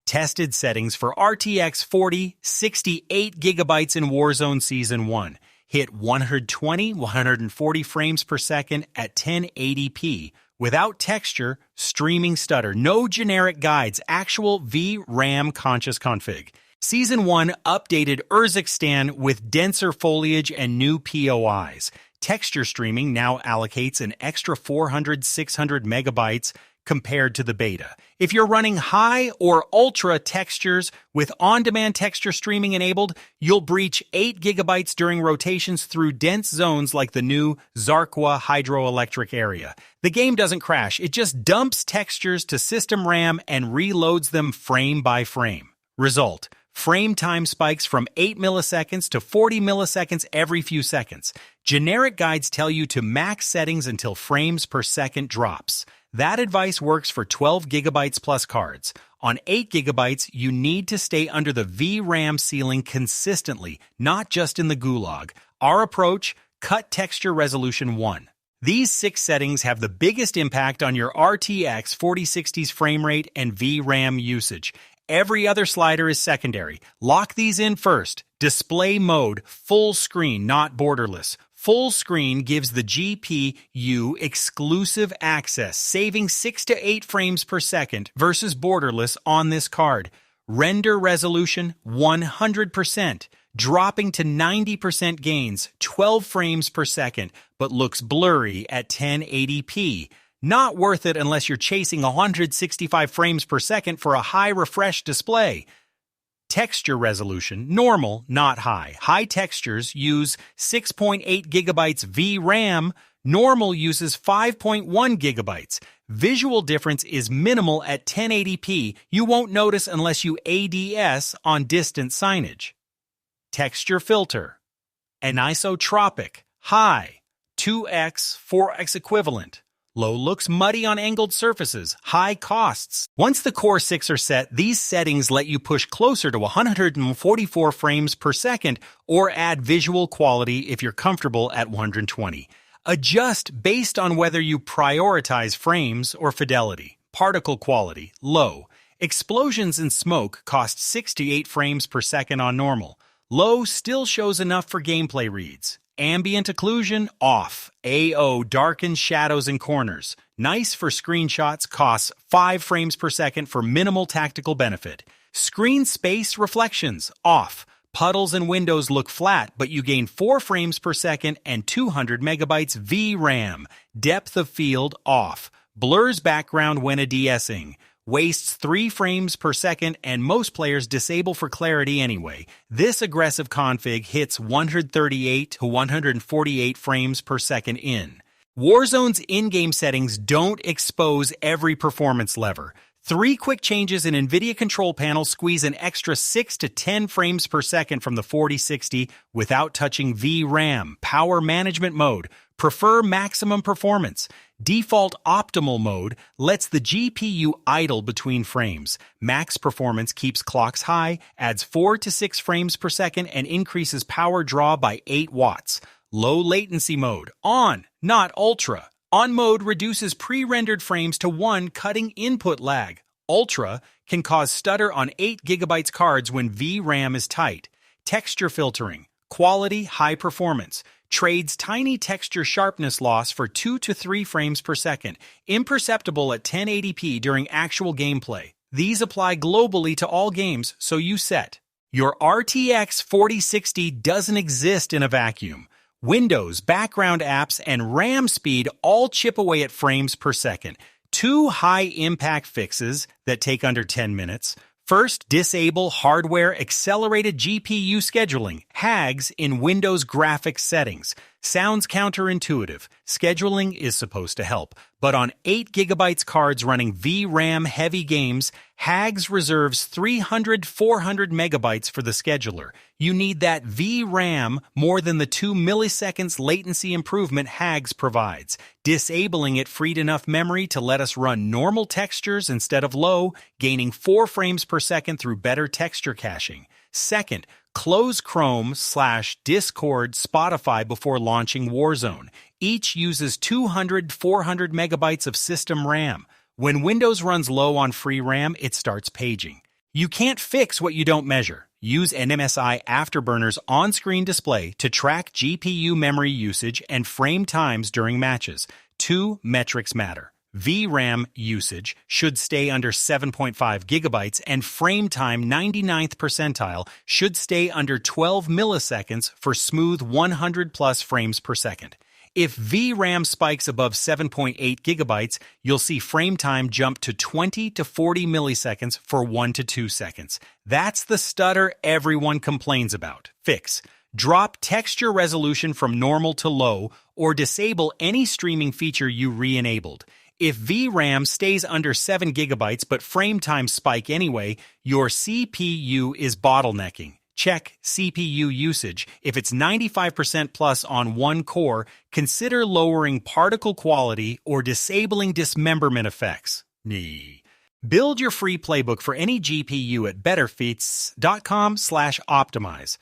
Tested settings for RTX 68 gigabytes in Warzone Season 1. Hit 120-140 frames per second at 1080p. Without texture, streaming stutter, no generic guides, actual VRAM-conscious config. Season 1 updated Urzikstan with denser foliage and new POIs. Texture streaming now allocates an extra 400-600 megabytes compared to the beta. If you're running high or ultra textures with on-demand texture streaming enabled, you'll breach 8 gigabytes during rotations through dense zones like the new Zarqwa hydroelectric area. The game doesn't crash, it just dumps textures to system RAM and reloads them frame by frame. Result: frame time spikes from 8 milliseconds to 40 milliseconds every few seconds. Generic guides tell you to max settings until frames per second drops. That advice works for 12 gigabytes plus cards. On 8 gigabytes, you need to stay under the VRAM ceiling consistently, not just in the gulag. Our approach: cut texture resolution 1. These 6 settings have the biggest impact on your RTX 4060's frame rate and VRAM usage. Every other slider is secondary. Lock these in first. Display mode, full screen, not borderless. Full screen gives the GPU exclusive access, saving 6 to 8 frames per second versus borderless on this card. Render resolution 100%, dropping to 90% gains, 12 frames per second, but looks blurry at 1080p. Not worth it unless you're chasing 165 frames per second for a high refresh display. Texture resolution, normal, not high. High textures use 6.8 gigabytes VRAM, normal uses 5.1 gigabytes. Visual difference is minimal at 1080p. You won't notice unless you ADS on distant signage. Texture filter, anisotropic, high, 2x, 4x equivalent. Low looks muddy on angled surfaces, high costs. Once the core 6 are set, these settings let you push closer to 144 frames per second or add visual quality if you're comfortable at 120. Adjust based on whether you prioritize frames or fidelity. Particle quality, low. Explosions and smoke cost 6 to 8 frames per second on normal. Low still shows enough for gameplay reads. Ambient occlusion, off. AO darkens shadows and corners. Nice for screenshots, costs 5 frames per second for minimal tactical benefit. Screen space reflections, off. Puddles and windows look flat, but you gain 4 frames per second and 200 megabytes VRAM. Depth of field, off. Blurs background when ADSing. Wastes 3 frames per second, and most players disable for clarity anyway. This aggressive config hits 138 to 148 frames per second in. Warzone's in-game settings don't expose every performance lever. 3 quick changes in NVIDIA control panel squeeze an extra 6 to 10 frames per second from the 4060 without touching VRAM. Power management mode. Prefer maximum performance. Default optimal mode lets the GPU idle between frames. Max performance keeps clocks high, adds 4 to 6 frames per second, and increases power draw by 8 watts. Low latency mode. On, not ultra. On mode reduces pre-rendered frames to 1, cutting input lag. Ultra can cause stutter on 8 gigabytes cards when VRAM is tight. Texture filtering. Quality, high performance. Trades tiny texture sharpness loss for 2 to 3 frames per second, imperceptible at 1080p during actual gameplay. These apply globally to all games, so you set. Your RTX 4060 doesn't exist in a vacuum. Windows, background apps, and RAM speed all chip away at frames per second. 2 high-impact fixes that take under 10 minutes. First, disable hardware accelerated GPU scheduling, HAGS, in Windows graphics settings. Sounds counterintuitive. Scheduling is supposed to help, but on 8 gigabytes cards running VRAM heavy games, HAGS reserves 300-400 megabytes for the scheduler. You need that VRAM more than the 2 milliseconds latency improvement HAGS provides. Disabling it freed enough memory to let us run normal textures instead of low, gaining 4 frames per second through better texture caching. Second, close Chrome/Discord Spotify before launching Warzone. Each uses 200-400 megabytes of system RAM. When Windows runs low on free RAM, it starts paging. You can't fix what you don't measure. Use an MSI Afterburner's on-screen display to track GPU memory usage and frame times during matches. Two metrics matter. VRAM usage should stay under 7.5 gigabytes and frame time 99th percentile should stay under 12 milliseconds for smooth 100 plus frames per second. If VRAM spikes above 7.8 gigabytes, you'll see frame time jump to 20 to 40 milliseconds for 1 to 2 seconds. That's the stutter everyone complains about. Fix. Drop texture resolution from normal to low or disable any streaming feature you re-enabled. If VRAM stays under 7 gigabytes but frame times spike anyway, your CPU is bottlenecking. Check CPU usage. If it's 95% plus on one core, consider lowering particle quality or disabling dismemberment effects. Build your free playbook for any GPU at BetterFPS.com/optimize.